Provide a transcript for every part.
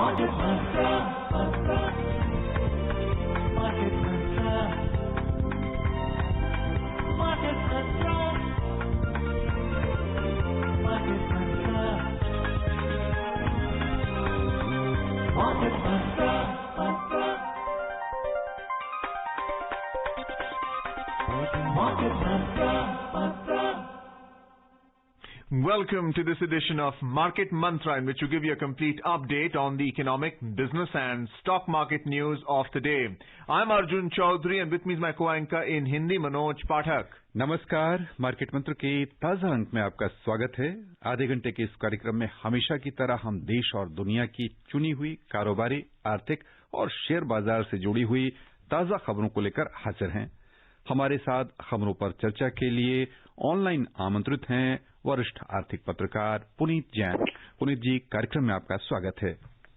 Market Mantra, Market Mantra, Market Mantra, Market Mantra, Market Mantra, Market Mantra. Welcome to this edition of Market Mantra, in which we give you a complete update on the economic, business and stock market news of the day. I'm Arjun Chaudhary and with me is my co-anchor in Hindi, Manoj Pathak. नमस्कार। Market मंत्र के ताजा अंक में आपका स्वागत है। आधे घंटे के इस कार्यक्रम में हमेशा की तरह हम देश और दुनिया की चुनी हुई कारोबारी, आर्थिक और शेयर बाजार से जुड़ी हुई ताजा खबरों को लेकर हाजिर हैं। हमारे साथ खबरों पर चर्चा के लिए ऑनलाइन आमंत्रित हैं वरिष्ठ आर्थिक पत्रकार पुनीत जैन। पुनीत जी, कार्यक्रम में आपका स्वागत है।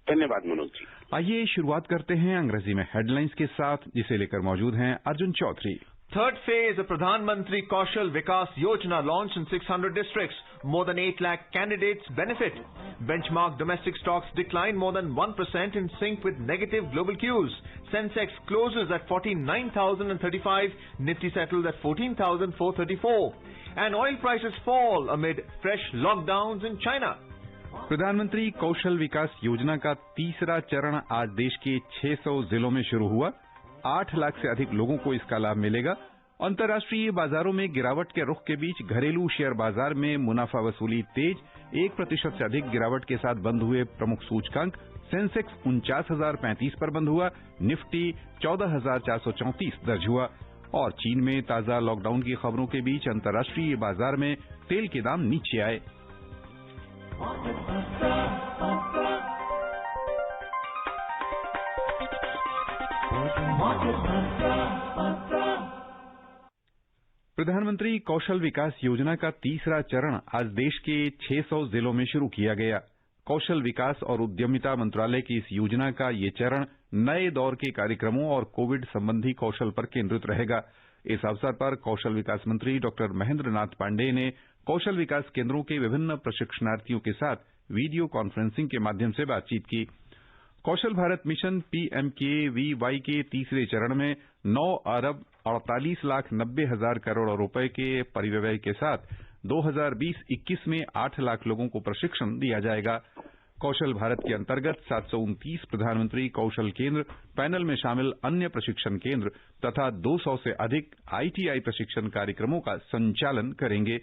धन्यवाद मनोज जी। आइए शुरुआत करते हैं अंग्रेजी में हेडलाइंस के साथ, जिसे लेकर मौजूद हैं Arjun Chaudhary. Third phase of Pradhan Mantri Kaushal Vikas Yojana launched in 600 districts. More than 8 lakh candidates benefit. Benchmark domestic stocks declined more than 1% in sync with negative global cues. Sensex closes at 49,035. Nifty settled at 14,434. And oil prices fall amid fresh lockdowns in China. प्रधानमंत्री कौशल विकास योजना का तीसरा चरण आज देश के 600 जिलों में शुरू हुआ। 8 लाख से अधिक लोगों को इसका लाभ मिलेगा। अंतर्राष्ट्रीय बाजारों में गिरावट के रुख के बीच घरेलू शेयर बाजार में मुनाफा वसूली तेज। 1% से अधिक गिरावट के साथ बंद हुए प्रमुख सूचकांक। सेंसेक्स 49,035 पर बंद हुआ। निफ्टी 14,434 दर्ज हुआ। और चीन में ताजा लॉकडाउन की खबरों के बीच अंतर्राष्ट्रीय बाजार में तेल के दाम नीचे आए। प्रधानमंत्री कौशल विकास योजना का तीसरा चरण आज देश के 600 जिलों में शुरू किया गया। कौशल विकास और उद्यमिता मंत्रालय की इस योजना का ये चरण नए दौर के कार्यक्रमों और कोविड संबंधी कौशल पर केंद्रित रहेगा। इस अवसर पर कौशल विकास मंत्री डॉक्टर महेंद्र नाथ पांडेय ने कौशल विकास केंद्रों के विभिन्न प्रशिक्षणार्थियों के साथ वीडियो कॉन्फ्रेंसिंग के माध्यम से बातचीत की। कौशल भारत मिशन PMKVY के तीसरे चरण में 9 अरब 48 लाख 90 हजार करोड़ रुपए के परिव्यय के साथ 2020-21 में 8 लाख लोगों को प्रशिक्षण दिया जाएगा। कौशल भारत के अंतर्गत 729 प्रधानमंत्री कौशल केंद्र, पैनल में शामिल अन्य प्रशिक्षण केंद्र तथा 200 से अधिक ITI प्रशिक्षण कार्यक्रमों का संचालन करेंगे।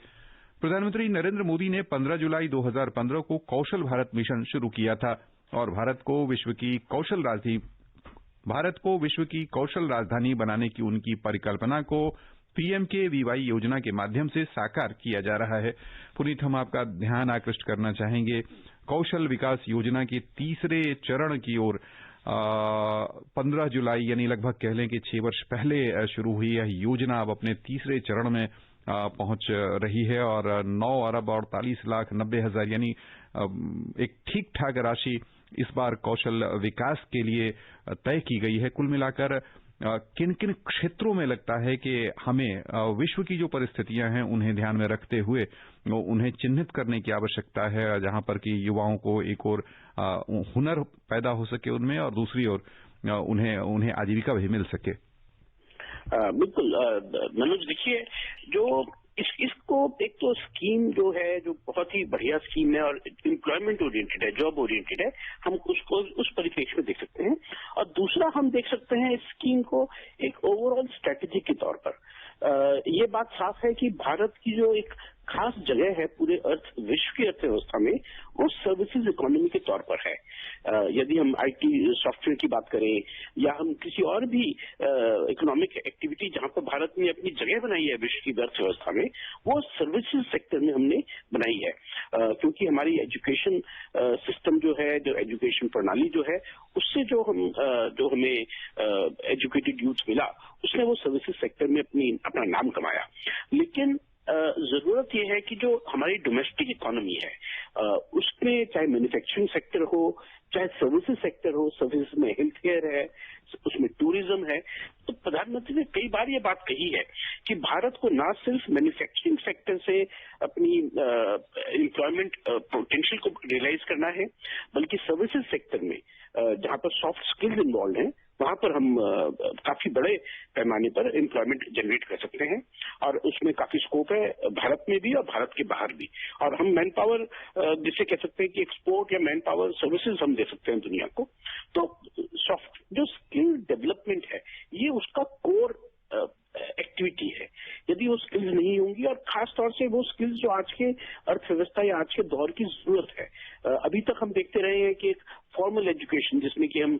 प्रधानमंत्री नरेंद्र मोदी ने 15 जुलाई 2015 को कौशल भारत मिशन शुरू किया था और भारत को विश्व की कौशल राजधानी बनाने की उनकी परिकल्पना को PMKVY योजना के माध्यम से साकार किया जा रहा है। पुनीत, हम आपका ध्यान आकृष्ट करना चाहेंगे कौशल विकास योजना के तीसरे चरण की ओर। 15 जुलाई यानी लगभग कह लें कि 6 वर्ष पहले शुरू हुई यह योजना अब अपने तीसरे चरण में पहुंच रही है और 9 अरब 48 लाख 90 हजार यानी एक ठीक ठाक राशि इस बार कौशल विकास के लिए तय की गई है। कुल मिलाकर किन किन क्षेत्रों में लगता है कि हमें विश्व की जो परिस्थितियां हैं उन्हें ध्यान में रखते हुए उन्हें चिन्हित करने की आवश्यकता है, जहां पर कि युवाओं को एक और हुनर पैदा हो सके उनमें और दूसरी ओर उन्हें आजीविका भी मिल सके। बिल्कुल मनोज, देखिए जो इसको एक तो स्कीम जो है जो बहुत ही बढ़िया स्कीम है और एम्प्लॉयमेंट ओरिएंटेड है, जॉब ओरिएंटेड है, हम उसको उस परिप्रेक्ष्य में देख सकते हैं। और दूसरा हम देख सकते हैं इस स्कीम को एक ओवरऑल स्ट्रेटेजी के तौर पर। ये बात साफ है कि भारत की जो एक खास जगह है पूरे विश्व की अर्थव्यवस्था में, वो सर्विसेज इकोनॉमी के तौर पर है। यदि हम IT सॉफ्टवेयर की बात करें या हम किसी और भी इकोनॉमिक एक्टिविटी जहां पर भारत ने अपनी जगह बनाई है विश्व की अर्थव्यवस्था में, वो सर्विसेज सेक्टर में हमने बनाई है। क्योंकि हमारी एजुकेशन सिस्टम जो है, जो एजुकेशन प्रणाली जो है, उससे जो हमें एजुकेटेड यूथ मिला, उसने वो सर्विसेज सेक्टर में अपना नाम कमाया। लेकिन जरूरत यह है कि जो हमारी डोमेस्टिक इकोनॉमी है उसमें चाहे मैन्युफैक्चरिंग सेक्टर हो, चाहे सर्विसेज सेक्टर हो, सर्विसेज में हेल्थ केयर है, उसमें टूरिज्म है, तो प्रधानमंत्री ने कई बार ये बात कही है कि भारत को ना सिर्फ मैन्युफैक्चरिंग सेक्टर से अपनी एम्प्लॉयमेंट पोटेंशियल को रियलाइज करना है, बल्कि सर्विसेज सेक्टर में जहां पर सॉफ्ट स्किल्स इन्वॉल्व हैं वहां पर हम काफी बड़े पैमाने पर एम्प्लॉयमेंट जनरेट कर सकते हैं और उसमें काफी स्कोप है भारत में भी और भारत के बाहर भी। और हम मैन पावर जिसे कह सकते हैं कि एक्सपोर्ट या मैन पावर सर्विसेज हम दे सकते हैं दुनिया को। तो सॉफ्ट जो स्किल डेवलपमेंट है ये उसका कोर एक्टिविटी है। यदि वो स्किल्स नहीं होंगी और खास तौर से वो स्किल्स जो आज के अर्थव्यवस्था या आज के दौर की जरूरत है, अभी तक हम देखते रहे हैं कि एक फॉर्मल एजुकेशन जिसमें कि हम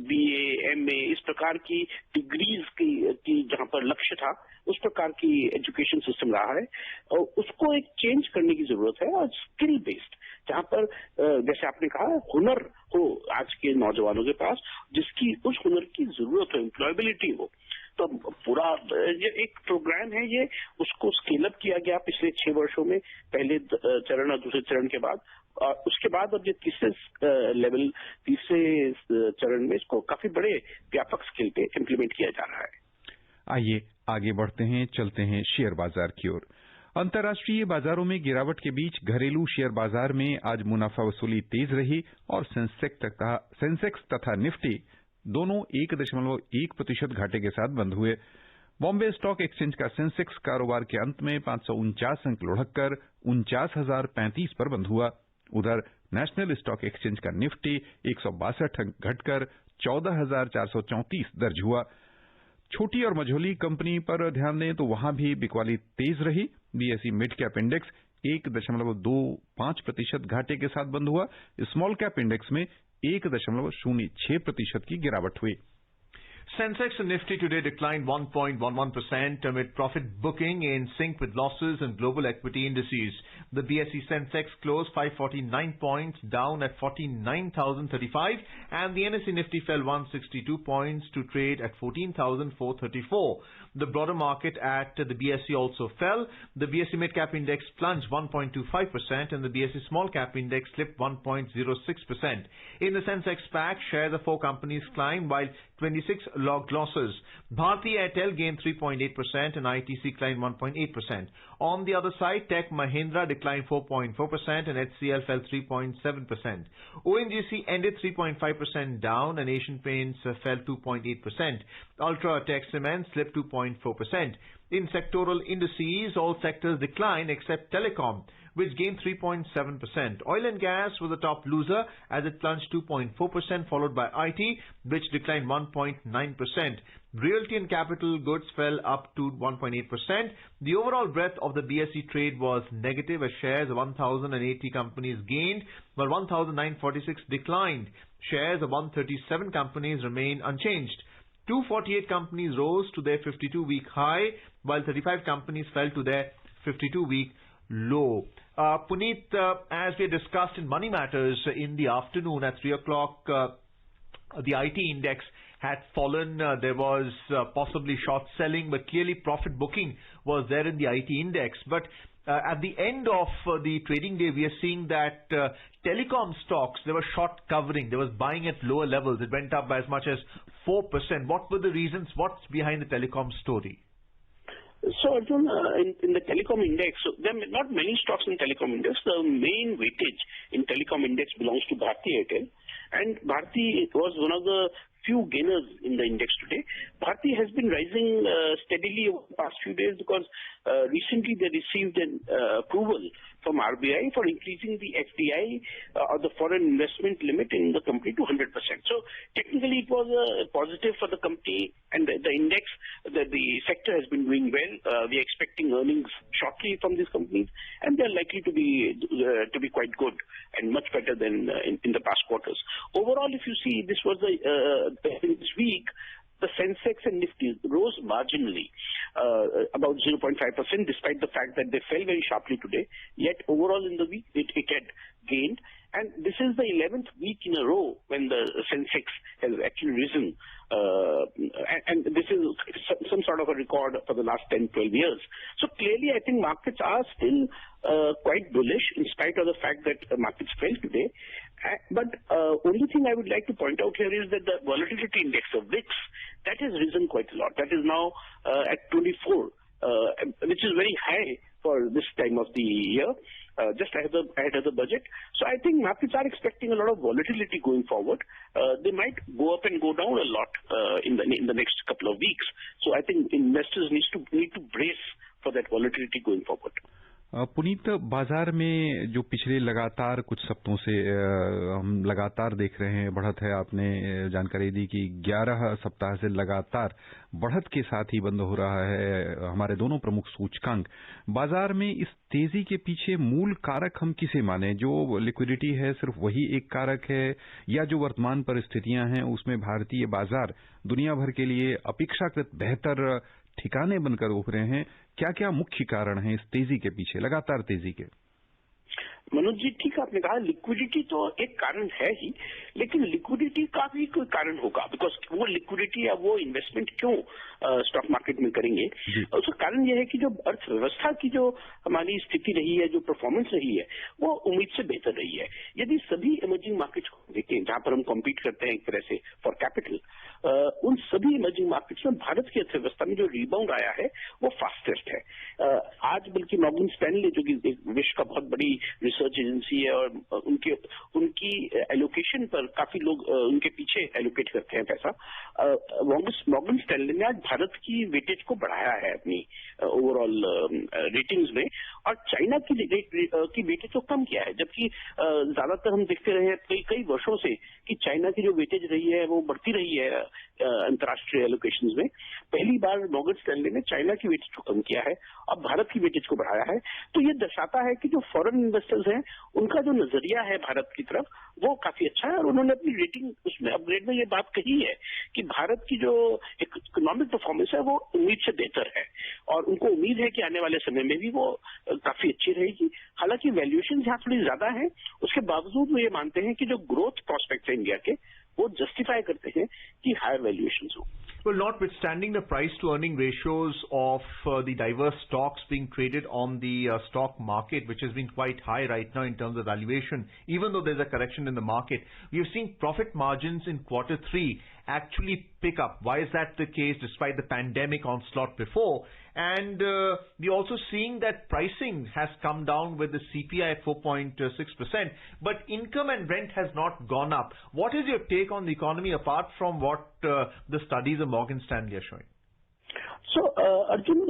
BA, MA इस प्रकार की डिग्रीज की जहां पर लक्ष्य था उस प्रकार की एजुकेशन सिस्टम रहा है और उसको एक चेंज करने की जरूरत है और स्किल बेस्ड जहां पर जैसे आपने कहा हुनर हो आज के नौजवानों के पास जिसकी उस हुनर की जरूरत हो, एम्प्लॉयबिलिटी हो। तो पूरा ये एक प्रोग्राम है, ये उसको स्केल अप किया गया पिछले 6 वर्षों में, पहले चरण और दूसरे चरण के बाद, और उसके बाद अब ये तीसरे चरण में इसको काफी बड़े व्यापक स्केल पे इम्प्लीमेंट किया जा रहा है। आइए आगे बढ़ते हैं, चलते हैं शेयर बाजार की ओर। अंतर्राष्ट्रीय बाजारों में गिरावट के बीच घरेलू शेयर बाजार में आज मुनाफा वसूली तेज रही और सेंसेक्स तथा निफ्टी दोनों 1.1% घाटे के साथ बंद हुए। बॉम्बे स्टॉक एक्सचेंज का सेंसेक्स कारोबार के अंत में 549 अंक लुढ़ककर 49,035 पर बंद हुआ। उधर नेशनल स्टॉक एक्सचेंज का निफ्टी 162 अंक घटकर 14,434 दर्ज हुआ। छोटी और मझोली कंपनी पर ध्यान दें तो वहां भी बिकवाली तेज रही। बीएसई मिड कैप इंडेक्स 1.25% घाटे के साथ बंद हुआ। स्मॉल कैप इंडेक्स में 1.06% की गिरावट हुई। Sensex and Nifty today declined 1.11% amid profit booking in sync with losses in global equity indices. The BSE Sensex closed 549 points down at 49,035 and the NSE Nifty fell 162 points to trade at 14,434. The broader market at the BSE also fell. The BSE Mid Cap Index plunged 1.25% and the BSE Small Cap Index slipped 1.06%. In the Sensex pack, shares of 4 companies climbed while 26 logged losses. Bharti Airtel gained 3.8% and ITC climbed 1.8%. On the other side, Tech Mahindra declined 4.4% and HCL fell 3.7%. ONGC ended 3.5% down and Asian Paints fell 2.8%. Ultratech Cement slipped 2.4%. In sectoral indices, all sectors declined except telecom, which gained 3.7%. Oil and gas was the top loser as it plunged 2.4%, followed by IT, which declined 1.9%. Realty and capital goods fell up to 1.8%. The overall breadth of the BSE trade was negative as shares of 1,080 companies gained, while 1,946 declined. Shares of 137 companies remained unchanged. 248 companies rose to their 52-week high, while 35 companies fell to their 52-week low. Puneet, as we discussed in Money Matters in the afternoon at 3 o'clock, the IT index had fallen. There was possibly short selling, but clearly profit booking was there in the IT index. But at the end of the trading day, we are seeing that telecom stocks, there was short covering. There was buying at lower levels. It went up by as much as 4%. What were the reasons? What's behind the telecom story? So, Arjun, in the telecom index, there are not many stocks in telecom index. The main weightage in telecom index belongs to Bharti Airtel, and Bharti was one of the few gainers in the index today. Bharti has been rising steadily over the past few days because recently they received an approval from RBI for increasing the FDI or the foreign investment limit in the company to 100%. So technically it was a positive for the company and the index. The sector has been doing well. We are expecting earnings shortly from these companies, and they are likely to be quite good and much better than in the past quarters. Overall, if you see, this was this week, the Sensex and Nifty rose marginally, about 0.5%, despite the fact that they fell very sharply today. Yet overall in the week, it had gained. And this is the 11th week in a row when the Sensex has actually risen. And this is some sort of a record for the last 10, 12 years. So clearly, I think markets are still quite bullish in spite of the fact that markets fell today. But only thing I would like to point out here is that the volatility index of VIX, that has risen quite a lot. That is now at 24, which is very high for this time of the year. Just ahead of the budget. So I think markets are expecting a lot of volatility going forward. They might go up and go down a lot in the next couple of weeks. So I think investors need to brace for that volatility going forward. Puneet, बाजार में जो पिछले लगातार कुछ सप्ताहों से हम लगातार देख रहे हैं बढ़त है, आपने जानकारी दी कि 11 सप्ताह से लगातार बढ़त के साथ ही बंद हो रहा है हमारे दोनों प्रमुख सूचकांक। बाजार में इस तेजी के पीछे मूल कारक हम किसे माने? जो लिक्विडिटी है सिर्फ वही एक कारक है, या जो वर्तमान परिस्थितियां हैं उसमें भारतीय बाजार दुनिया भर के लिए अपेक्षाकृत बेहतर ठिकाने बनकर उभरे हैं? क्या क्या मुख्य कारण हैं इस तेजी के पीछे, लगातार तेजी के? मनोज जी, ठीक आपने कहा, लिक्विडिटी तो एक कारण है ही, लेकिन लिक्विडिटी का भी कोई कारण होगा, बिकॉज वो लिक्विडिटी या वो इन्वेस्टमेंट क्यों स्टॉक मार्केट में करेंगे? उसका कारण यह है कि जो अर्थव्यवस्था की जो हमारी स्थिति रही है, जो परफॉर्मेंस रही है, वो उम्मीद से बेहतर रही है। यदि सभी इमर्जिंग मार्केट्स को देखें जहां पर हम कॉम्पीट करते हैं एक तरह से फॉर कैपिटल, उन सभी इमर्जिंग मार्केट्स में भारत की अर्थव्यवस्था में जो रिबाउंड आया है वो फास्टेस्ट है। आज बल्कि मॉर्गन स्टैनली, जो कि विश्व का बहुत बड़ी रिसर्च एजेंसी है, और उनकी एलोकेशन पर काफी लोग उनके पीछे एलोकेट करते हैं पैसा, मॉर्गन स्टैनली ने आज भारत की वेटेज को बढ़ाया है अपनी ओवरऑल रेटिंग्स में, और चाइना की वेटेज को कम किया है। जबकि ज्यादातर हम देखते रहे हैं कई वर्षों से कि चाइना की जो वेटेज रही है वो बढ़ती रही है अंतर्राष्ट्रीय एलोकेशंस में। पहली बार मॉर्गन स्टैनली ने चाइना की वेटेज को कम किया है और भारत की वेटेज को बढ़ाया है। तो ये दर्शाता है कि जो फॉरेन इन्वेस्टर्स हैं उनका जो नजरिया है भारत की तरफ वो काफी अच्छा है, और उन्होंने अपनी रेटिंग उसमें अपग्रेड में ये बात कही है कि भारत की जो इकोनॉमिक परफॉर्मेंस है वो उम्मीद से बेहतर है, और उनको उम्मीद है कि आने वाले समय में भी वो काफी अच्छी रहेगी। हालांकि वैल्यूएशन यहाँ थोड़ी ज्यादा है, उसके बावजूद वो ये मानते हैं कि जो ग्रोथ प्रोस्पेक्ट है इंडिया के वो जस्टिफाई करते हैं कि हायर वैल्यूएशन हो। Well, notwithstanding the price-to-earning ratios of the diverse stocks being traded on the stock market, which has been quite high right now in terms of valuation, even though there's a correction in the market, we've seen profit margins in Q3 actually pick up. Why is that the case despite the pandemic onslaught before? And we're also seeing that pricing has come down with the CPI at 4.6%, but income and rent has not gone up. What is your take on the economy apart from what the studies of Morgan Stanley are showing? So, Arjun,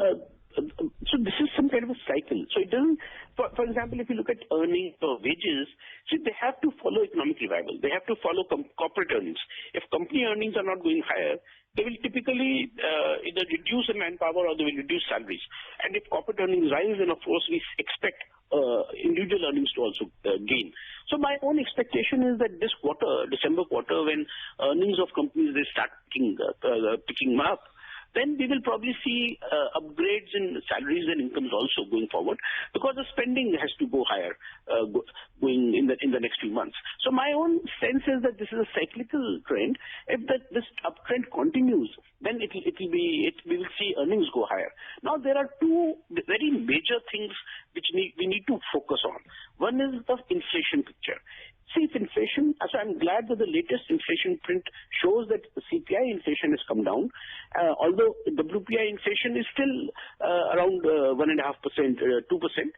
so this is some kind of a cycle. So it doesn't, for example, if you look at earnings or wages, see, they have to follow economic revival. They have to follow corporate earnings. If company earnings are not going higher, they will typically either reduce the manpower or they will reduce salaries. And if corporate earnings rise, then of course we expect individual earnings to also gain. So my own expectation is that this quarter, December quarter, when earnings of companies they start picking up, then we will probably see upgrades in salaries and incomes also going forward, because the spending has to go higher going in the next few months. So my own sense is that this is a cyclical trend. If this uptrend continues, then we will see earnings go higher. Now there are two very major things which we need to focus on. One is the inflation picture. See, if inflation, so I'm glad that the latest inflation print shows that the CPI inflation has come down, although WPI inflation is still around 1.5%, 2%.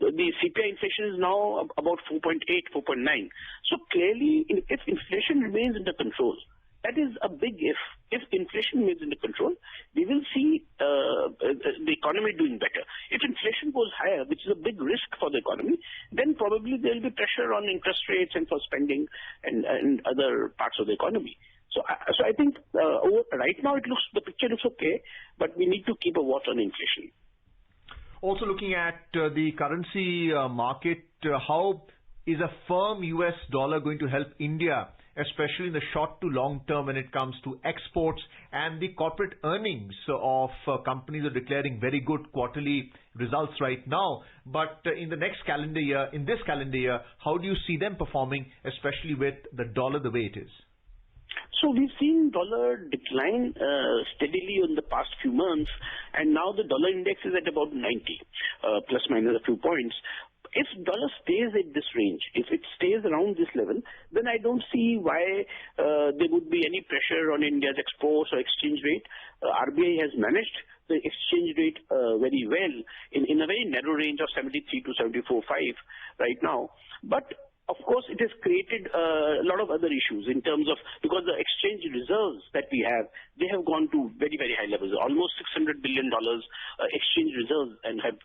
The CPI inflation is now about 4.8, 4.9. So clearly, if inflation remains under control, that is a big if. If inflation remains under control, we will see the economy doing better. If inflation goes higher, which is a big risk for the economy, then probably there will be pressure on interest rates and for spending and other parts of the economy. So I think right now the picture looks okay, but we need to keep a watch on inflation. Also looking at the currency market, how is a firm US dollar going to help India especially in the short to long term when it comes to exports and the corporate earnings of companies are declaring very good quarterly results right now. But in the next calendar year, in this calendar year, how do you see them performing, especially with the dollar the way it is? So we've seen dollar decline steadily in the past few months, and now the dollar index is at about 90, plus minus a few points. If dollar stays at this range, if it stays around this level, then I don't see why there would be any pressure on India's exports or exchange rate. RBI has managed the exchange rate very well in a very narrow range of 73 to 74.5 right now. But of course, it has created a lot of other issues in terms of, because the exchange reserves that we have, they have gone to very, very high levels, almost $600 billion exchange reserves, and have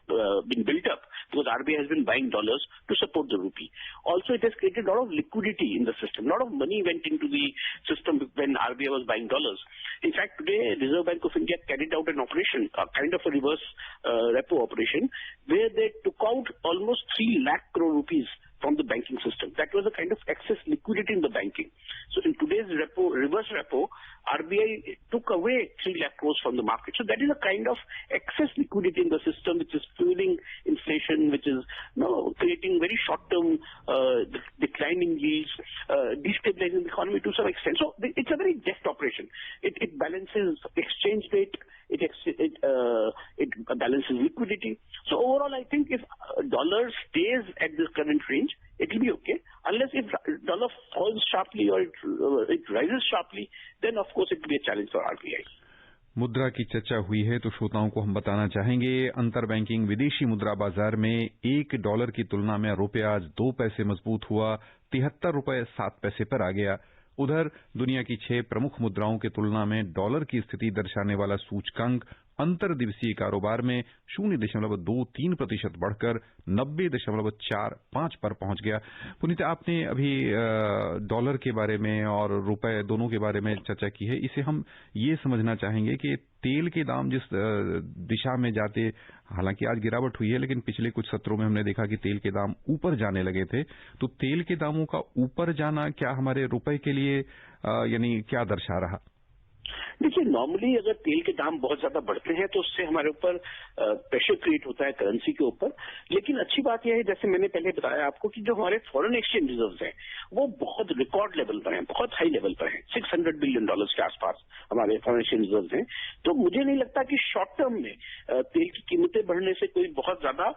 been built up because RBI has been buying dollars to support the rupee. Also, it has created a lot of liquidity in the system. A lot of money went into the system when RBI was buying dollars. In fact, today, Reserve Bank of India carried out an operation, kind of a reverse repo operation, where they took out almost 3 lakh crore rupees from the banking system. That was a kind of excess liquidity in the banking. So in today's reverse repo, RBI took away 3 lakh crores from the market. So that is a kind of excess liquidity in the system, which is fueling inflation, which is creating very short-term declining yields, destabilizing the economy to some extent. So it's a very deft operation. It balances exchange rate, it balances liquidity. So overall, I think if dollar stays at this current range, it will be okay. Unless if dollar falls sharply or it rises sharply, then of course it will be a challenge for RBI. मुद्रा की चर्चा हुई है तो श्रोताओं को हम बताना चाहेंगे, अंतर बैंकिंग विदेशी मुद्रा बाजार में $1 की तुलना में रुपया आज 2 पैसे मजबूत हुआ, 73 रुपए 7 पैसे पर आ गया। उधर दुनिया की 6 प्रमुख मुद्राओं की तुलना में डॉलर की स्थिति दर्शाने वाला सूचकांक अंतर दिवसीय कारोबार में 0.23% बढ़कर 90.45 पर पहुंच गया। पुनीत, आपने अभी डॉलर के बारे में और रुपए दोनों के बारे में चर्चा की है। इसे हम ये समझना चाहेंगे कि तेल के दाम जिस दिशा में जाते, हालांकि आज गिरावट हुई है, लेकिन पिछले कुछ सत्रों में हमने देखा कि तेल के दाम ऊपर जाने लगे थे। तो तेल के दामों का ऊपर जाना क्या हमारे रुपए के लिए यानी क्या दर्शा रहा? देखिए, नॉर्मली अगर तेल के दाम बहुत ज्यादा बढ़ते हैं तो उससे हमारे ऊपर प्रेशर क्रिएट होता है करेंसी के ऊपर। लेकिन अच्छी बात यह है, जैसे मैंने पहले बताया आपको, कि जो हमारे फॉरेन एक्सचेंज रिजर्व्स हैं वो बहुत रिकॉर्ड लेवल पर हैं, बहुत हाई लेवल पर हैं। $600 बिलियन के आसपास हमारे फॉरेन एक्सचेंज रिजर्व्स हैं। तो मुझे नहीं लगता कि शॉर्ट टर्म में तेल की कीमतें बढ़ने से कोई बहुत ज्यादा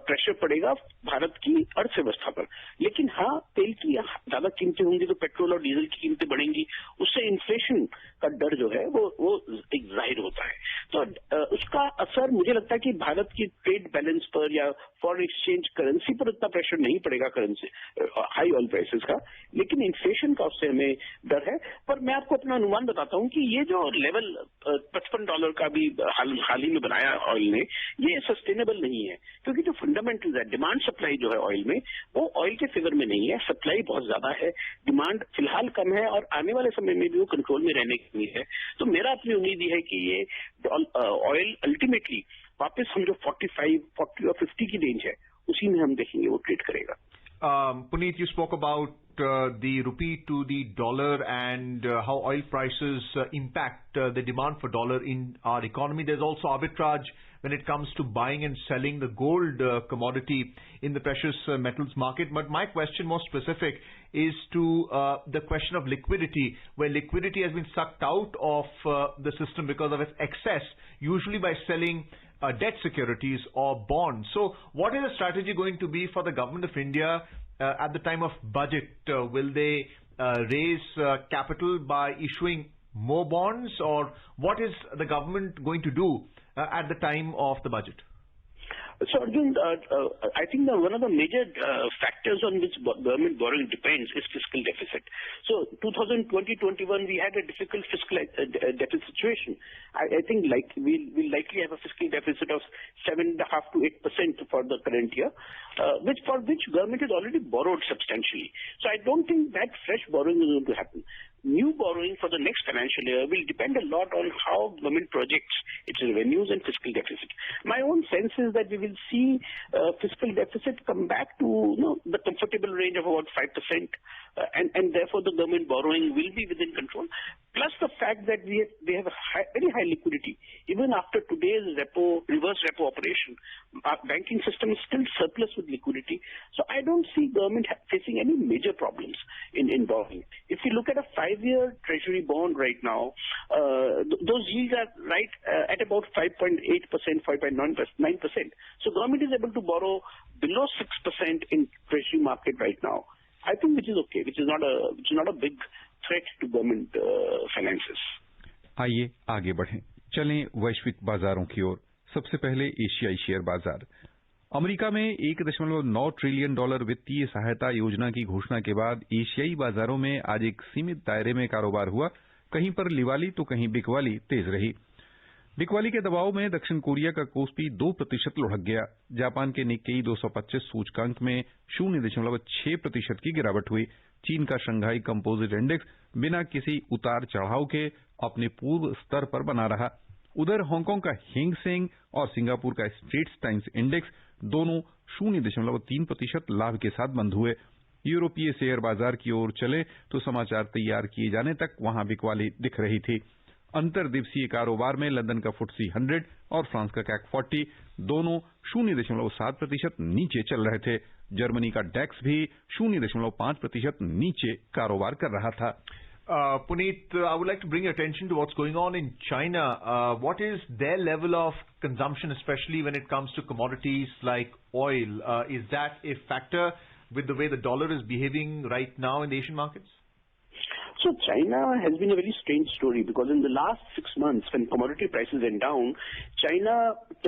प्रेशर पड़ेगा भारत की अर्थव्यवस्था पर। लेकिन हाँ, तेल की ज्यादा कीमतें होंगी तो पेट्रोल और डीजल की कीमतें बढ़ेंगी, उससे इन्फ्लेशन का डर जो है वो एक जाहिर होता है। तो उसका असर मुझे लगता है कि भारत की ट्रेड बैलेंस पर या फॉरेन एक्सचेंज करेंसी पर उतना प्रेशर नहीं पड़ेगा, करेंसी हाई ऑयल प्राइसेस का। लेकिन इन्फ्लेशन का उससे हमें डर है। पर मैं आपको अपना अनुमान बताता हूं कि ये जो लेवल $55 का भी हाल ही में बनाया ऑयल ने, ये सस्टेनेबल नहीं है। क्योंकि जो फंडामेंटल्स है, डिमांड सप्लाई जो है ऑयल में, वो ऑयल के फेवर में नहीं है। सप्लाई बहुत ज्यादा है, डिमांड फिलहाल कम है और आने वाले समय में भी वो कंट्रोल में रहने की उम्मीद है। तो मेरा अपनी उम्मीद है कि ये ऑयल अल्टीमेटली वापस हम जो 45, 40 और 50 की रेंज है, उसी में हम देखेंगे वो ट्रेड करेगा। Puneet, you spoke about the rupee to the dollar and how oil prices impact the demand for dollar in our economy. There's also arbitrage when it comes to buying and selling the gold commodity in the precious metals market. But my question more specific is to the question of liquidity, where liquidity has been sucked out of the system because of its excess, usually by selling debt securities or bonds. So what is the strategy going to be for the government of India at the time of budget? Will they raise capital by issuing more bonds, or what is the government going to do at the time of the budget? So Arjun, I think one of the major factors on which government borrowing depends is fiscal deficit. So 2020-21 we had a difficult fiscal deficit situation. I think we'll likely have a fiscal deficit of 7.5 to 8% for the current year, for which government has already borrowed substantially. So I don't think that fresh borrowing is going to happen. new borrowing for the next financial year will depend a lot on how government projects its revenues and fiscal deficit. My own sense is that we will see fiscal deficit come back to the comfortable range of about 5%, and therefore the government borrowing will be within control. Plus the fact that we have very high liquidity. Even after today's reverse repo operation, our banking system is still surplus with liquidity. So I don't see government facing any major problems in borrowing. If you look at a 5-year treasury bond right now, those yields are right at about 5.8%, 5.9%. So government is able to borrow below 6% in treasury market right now. I think which is okay, which is not a big threat to government finances. आइए आगे बढ़ें, चलें वैश्विक बाजारों की ओर। सबसे पहले एशियाई शेयर बाजार। अमेरिका में 1.9 ट्रिलियन डॉलर वित्तीय सहायता योजना की घोषणा के बाद एशियाई बाजारों में आज एक सीमित दायरे में कारोबार हुआ। कहीं पर लिवाली तो कहीं बिकवाली तेज रही। बिकवाली के दबाव में दक्षिण कोरिया का कोस्पी 2% लुढ़क गया। जापान के निक्केई 225 सूचकांक में 0.6% की गिरावट हुई। चीन का शंघाई कंपोजिट इंडेक्स बिना किसी उतार चढ़ाव के अपने पूर्व स्तर पर बना रहा। उधर हांगकांग का हेंग सेंग और सिंगापुर का स्ट्रेट्स टाइम्स इंडेक्स दोनों 0.3% लाभ के साथ बंद हुए। यूरोपीय शेयर बाजार की ओर चले तो समाचार तैयार किए जाने तक वहां बिकवाली दिख रही थी। अंतर्दिवसीय कारोबार में लंदन का FTSE 100 और फ्रांस का CAC 40 दोनों 0.7% नीचे चल रहे थे। जर्मनी का डैक्स भी 0.5% नीचे कारोबार कर रहा था। Puneet, I would like to bring your attention to what's going on in China. What is their level of consumption, especially when it comes to commodities like oil? Is that a factor with the way the dollar is behaving right now in the Asian markets? So China has been a very strange story because in the last 6 months when commodity prices went down, China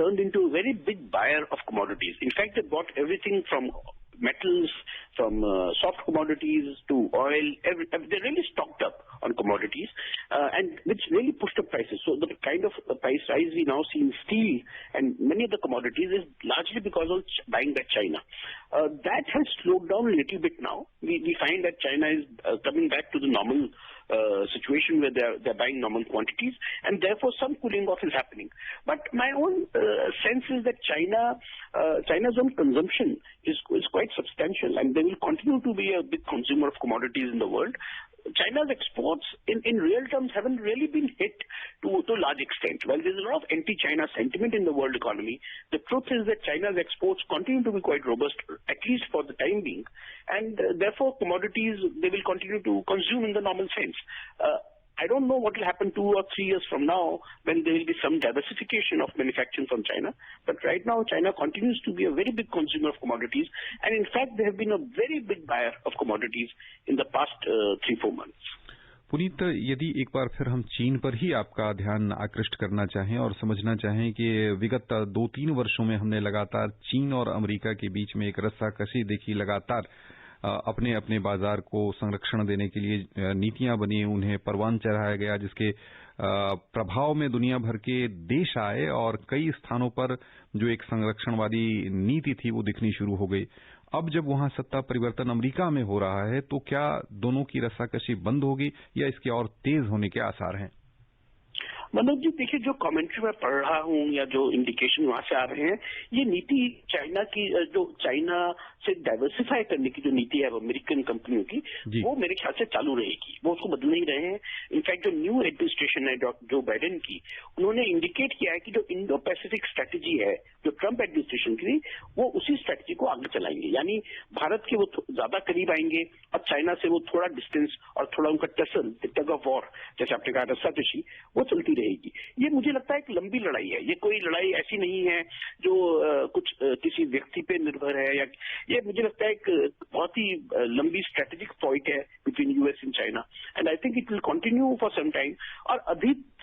turned into a very big buyer of commodities. In fact, they bought everything from metals, from soft commodities to oil. They really stocked up on commodities, and which really pushed up prices. So the kind of price rise we now see in steel and many of the commodities is largely because of buying by China. That has slowed down a little bit now. We find that China is coming back to the normal situation where they're buying normal quantities, and therefore some cooling off is happening. But my own sense is that China's own consumption is quite substantial, and they will continue to be a big consumer of commodities in the world. China's exports in real terms haven't really been hit to a large extent. While there's a lot of anti-China sentiment in the world economy, the truth is that China's exports continue to be quite robust, at least for the time being, and therefore commodities they will continue to consume in the normal sense. I don't know what will happen 2 or 3 years from now when there will be some diversification of manufacturing from China. But right now, China continues to be a very big consumer of commodities. And in fact, they have been a very big buyer of commodities in the past 3-4 months. Puneet, यदि एक बार फिर हम चीन पर ही आपका ध्यान आकृष्ट करना चाहें और समझना चाहें कि विगत 2-3 वर्षों में हमने लगातार चीन और अमेरिका के बीच में एक रस्साकशी देखी, लगातार अपने अपने बाजार को संरक्षण देने के लिए नीतियां बनी, उन्हें परवान चढ़ाया गया, जिसके प्रभाव में दुनिया भर के देश आए और कई स्थानों पर जो एक संरक्षणवादी नीति थी वो दिखनी शुरू हो गई। अब जब वहां सत्ता परिवर्तन अमेरिका में हो रहा है तो क्या दोनों की रस्साकशी बंद होगी या इसके और तेज होने के आसार हैं? मनोज जी, देखिए, जो कमेंट्री मैं पढ़ रहा हूँ या जो इंडिकेशन वहां से आ रहे हैं, ये नीति चाइना की, जो चाइना से डाइवर्सिफाई करने की जो नीति है अमेरिकन कंपनियों की, वो मेरे ख्याल से चालू रहेगी। वो उसको बदल नहीं रहे हैं। इनफैक्ट जो न्यू एडमिनिस्ट्रेशन है जो बाइडेन की, उन्होंने इंडिकेट किया है कि जो इंडो पैसिफिक स्ट्रेटेजी है जो ट्रंप एडमिनिस्ट्रेशन की, वो उसी स्ट्रेटेजी को आगे चलाएंगे। यानी भारत के वो ज्यादा करीब आएंगे और चाइना से वो थोड़ा डिस्टेंस और थोड़ा उनका टसल, टग ऑफ वॉर, जैसे आपने कहा रस्साकशी, वो चलती रहेगी। ये मुझे लगता है एक लंबी लड़ाई है। ये कोई लड़ाई ऐसी नहीं है जो कुछ किसी व्यक्ति पे निर्भर है, या ये मुझे लगता है एक बहुत ही लंबी स्ट्रेटेजिक फाइट है between US and China, and I think it will continue for some time. और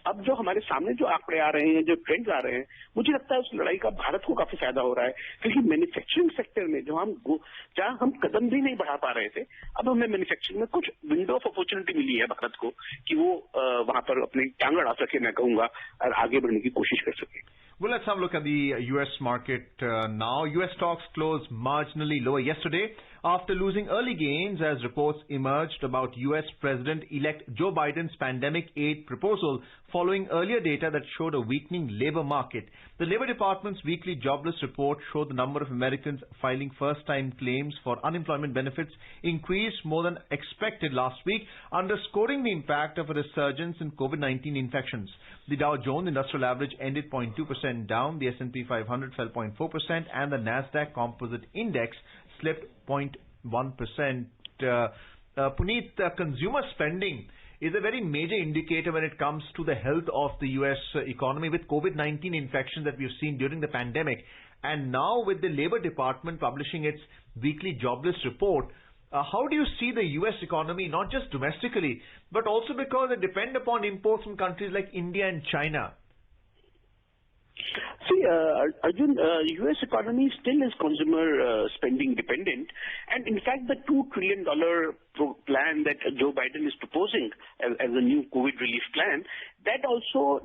अब जो हमारे सामने जो आंकड़े आ रहे हैं, जो ट्रेंड्स आ रहे हैं, मुझे लगता है उस लड़ाई का भारत को काफी फायदा हो रहा है, क्योंकि मैन्युफैक्चरिंग सेक्टर में जहां हम कदम भी नहीं बढ़ा पा रहे थे, अब हमें मैन्युफैक्चरिंग में कुछ विंडो ऑफ अपॉर्चुनिटी मिली है भारत को कि वो वहां पर अपनी टांग अड़ा सके, मैं कहूंगा, और आगे बढ़ने की कोशिश कर सके। Well, let's have a look at the U.S. market now. U.S. stocks closed marginally lower yesterday after losing early gains as reports emerged about U.S. President-elect Joe Biden's pandemic aid proposal following earlier data that showed a weakening labor market. The Labor Department's weekly jobless report showed the number of Americans filing first-time claims for unemployment benefits increased more than expected last week, underscoring the impact of a resurgence in COVID-19 infections. The Dow Jones Industrial Average ended 0.2% down, the S&P 500 fell 0.4%, and the Nasdaq Composite Index slipped 0.1%. Puneet, consumer spending is a very major indicator when it comes to the health of the U.S. economy with COVID-19 infections that we've seen during the pandemic. And now with the Labor Department publishing its weekly jobless report, how do you see the U.S. economy, not just domestically, but also because they depend upon imports from countries like India and China? See, Arjun, U.S. economy still is consumer spending dependent, and in fact, the $2 trillion plan that Joe Biden is proposing as a new COVID relief plan, that also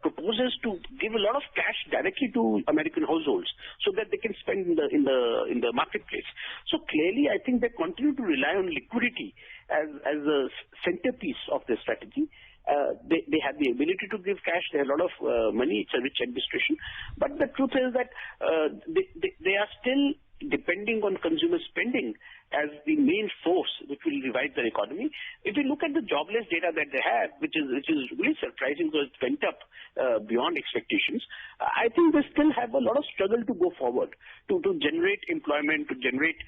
proposes to give a lot of cash directly to American households so that they can spend in the marketplace. So clearly, I think they continue to rely on liquidity as a centerpiece of their strategy. They have the ability to give cash. They have a lot of money. It's a rich administration. But the truth is that they are still depending on consumer spending as the main force which will revive their economy. If you look at the jobless data that they have, which is really surprising because it went up beyond expectations, I think they still have a lot of struggle to go forward to generate employment, to generate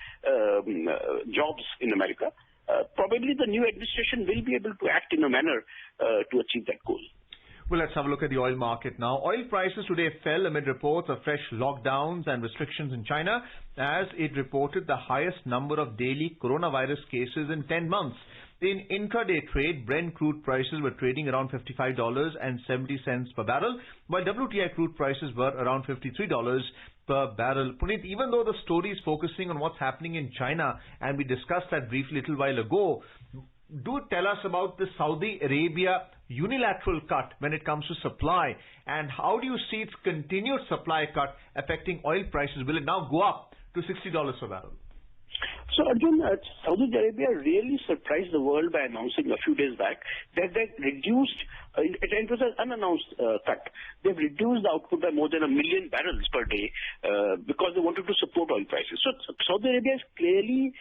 jobs in America. Probably the new administration will be able to act in a manner to achieve that goal. Well, let's have a look at the oil market now. Oil prices today fell amid reports of fresh lockdowns and restrictions in China as it reported the highest number of daily coronavirus cases in 10 months. In intraday trade, Brent crude prices were trading around $55.70 per barrel, while WTI crude prices were around $53 per barrel. Puneet, even though the story is focusing on what's happening in China, and we discussed that briefly a little while ago, do tell us about the Saudi Arabia unilateral cut when it comes to supply, and how do you see its continued supply cut affecting oil prices? Will it now go up to $60 per barrel? So, Arjun, Saudi Arabia really surprised the world by announcing a few days back that they reduced, it was an unannounced cut. They've reduced the output by more than 1 million barrels per day because they wanted to support oil prices. So, Saudi Arabia is clearly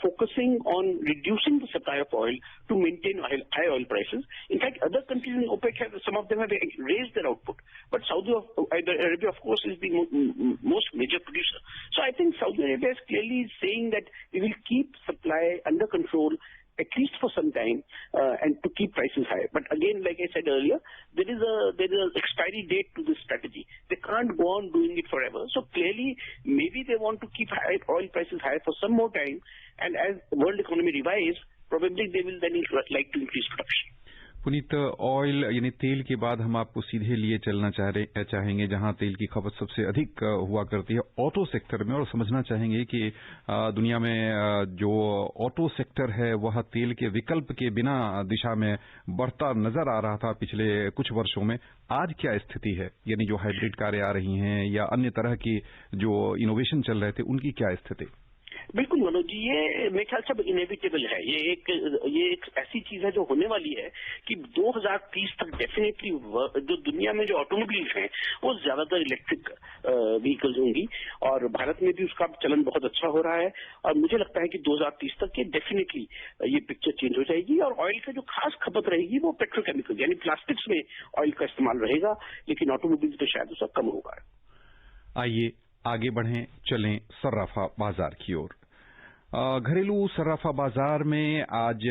focusing on reducing the supply of oil to maintain high oil prices. In fact, other countries in OPEC, some of them have raised their output. But Saudi Arabia, of course, is the most major producer. So I think Saudi Arabia is clearly saying that we will keep supply under control at least for some time, and to keep prices high. But again, like I said earlier, there is an expiry date to this strategy. They can't go on doing it forever. So clearly, maybe they want to keep oil prices high for some more time, and as the world economy revives, probably they will then like to increase production. Puneet, oil यानी तेल के बाद हम आपको सीधे लिए चलना चाहेंगे जहां तेल की खपत सबसे अधिक हुआ करती है ऑटो सेक्टर में, और समझना चाहेंगे कि दुनिया में जो ऑटो सेक्टर है वह तेल के विकल्प के बिना दिशा में बढ़ता नजर आ रहा था पिछले कुछ वर्षों में। आज क्या स्थिति है, यानी जो हाइब्रिड कारें आ रही हैं या अन्य तरह की जो इनोवेशन चल रहे थे उनकी क्या स्थिति? बिल्कुल मनोज जी, ये मेरे ख्याल से इनएविटेबल है। ये एक ऐसी चीज है जो होने वाली है कि 2030 तक डेफिनेटली जो दुनिया में जो ऑटोमोबाइल्स हैं वो ज्यादातर इलेक्ट्रिक व्हीकल्स होंगी, और भारत में भी उसका चलन बहुत अच्छा हो रहा है। और मुझे लगता है कि 2030 तक ये डेफिनेटली ये पिक्चर चेंज हो जाएगी, और ऑयल का जो खास खपत रहेगी वो पेट्रोकेमिकल यानी प्लास्टिक्स में ऑयल का इस्तेमाल रहेगा, लेकिन ऑटोमोबाइल्स पे शायद उसका कम होगा। आइए आगे बढ़ें, चलें सर्राफा बाजार की ओर। घरेलू सर्राफा बाजार में आज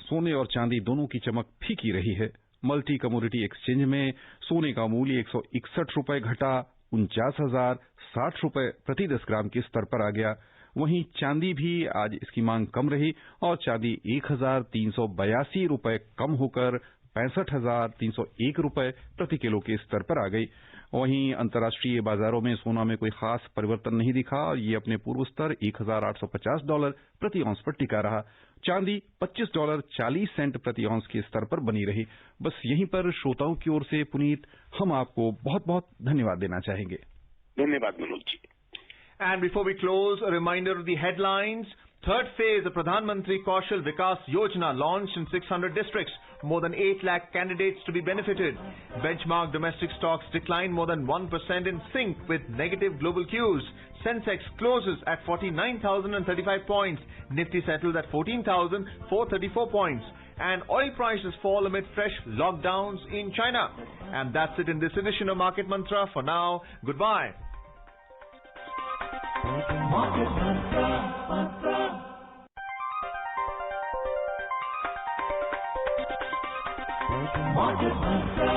सोने और चांदी दोनों की चमक फीकी रही है। मल्टी कमोडिटी एक्सचेंज में सोने का मूल्य 161 रुपए घटा 49,060 रुपए प्रति 10 ग्राम के स्तर पर आ गया। वहीं चांदी भी आज इसकी मांग कम रही और चांदी 1,382 रुपए कम होकर 65,301 रुपए प्रति किलो के स्तर पर आ गई। वहीं अंतर्राष्ट्रीय बाजारों में सोना में कोई खास परिवर्तन नहीं दिखा और ये अपने पूर्व स्तर $1,850 प्रति औंस पर टिका रहा। चांदी $25.40 प्रति औंस के स्तर पर बनी रही। बस यहीं पर श्रोताओं की ओर से पुनीत हम आपको बहुत बहुत धन्यवाद देना चाहेंगे। धन्यवाद Manoj ji. And before we close, a reminder of the headlines. Third phase of Pradhan Mantri Kaushal Vikas Yojana launched in 600 districts. More than 8 lakh candidates to be benefited. Benchmark domestic stocks declined more than 1% in sync with negative global cues. Sensex closes at 49,035 points. Nifty settles at 14,434 points. And oil prices fall amid fresh lockdowns in China. And that's it in this edition of Market Mantra. For now, goodbye. Market Mantra, Mantra. Market Mantra.